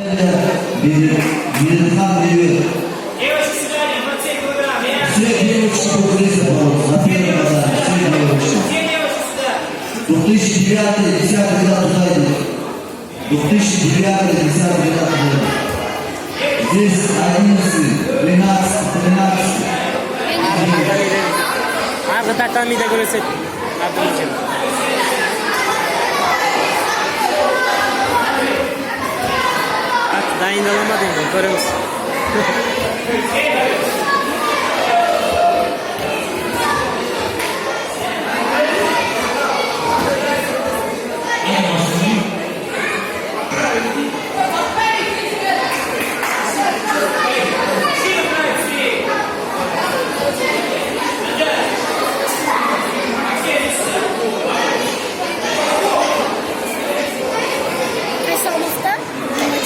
Bir kan veriyor. Sürekli bir kişi popülist yapalım. Zaten kadar sürekli bir kişi. 2009 когда туда 2009 когда здесь 11, 12, 13. Arada tahminde görürsek. Bak daha inanamadım. Görüyoruz.